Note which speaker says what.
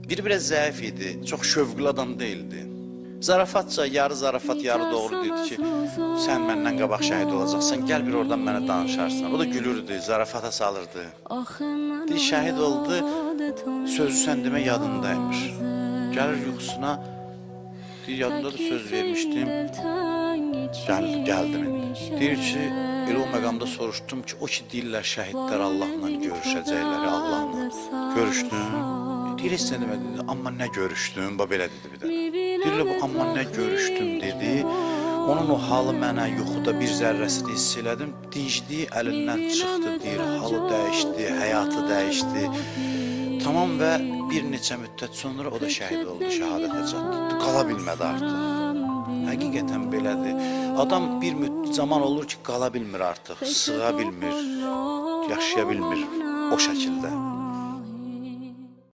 Speaker 1: Biri biraz zəif idi, çox şövqlü adam deyildi. Zarafatca, yarı zarafat, yarı doğru dedi ki, sən məndən qabaq şəhid olacaqsan, gəl bir oradan mənə danışarsan. O da gülürdü, zarafata salırdı. Deyir, şəhid oldu, sözü sən demə yadındaymış. Gəlir yuxusuna, deyir, yadında da söz vermişdim, gəldim indi. Deyir ki, elə o məqamda soruşdum ki, o ki deyirlər şəhidlər Allahla görüşəcəklər, Allahla görüşdüm. Deyir, heç nə demədi, amma nə görüşdüm, belə dedi bir də. Deyirlə, bu amma nə görüşdüm dedi. Onun o halı mənə yuxuda bir zərrəsini hiss elədim. Dincliyi əlindən çıxdı, deyir, halı dəyişdi, həyatı dəyişdi. Tamam və bir neçə müddət sonra o da şəhid oldu, şəhadətə çatdı. Qala bilmədi artıq. Həqiqətən belədir. Adam bir zaman olur ki, qala bilmir artıq, sığa bilmir, yaşaya bilmir o şəkildə.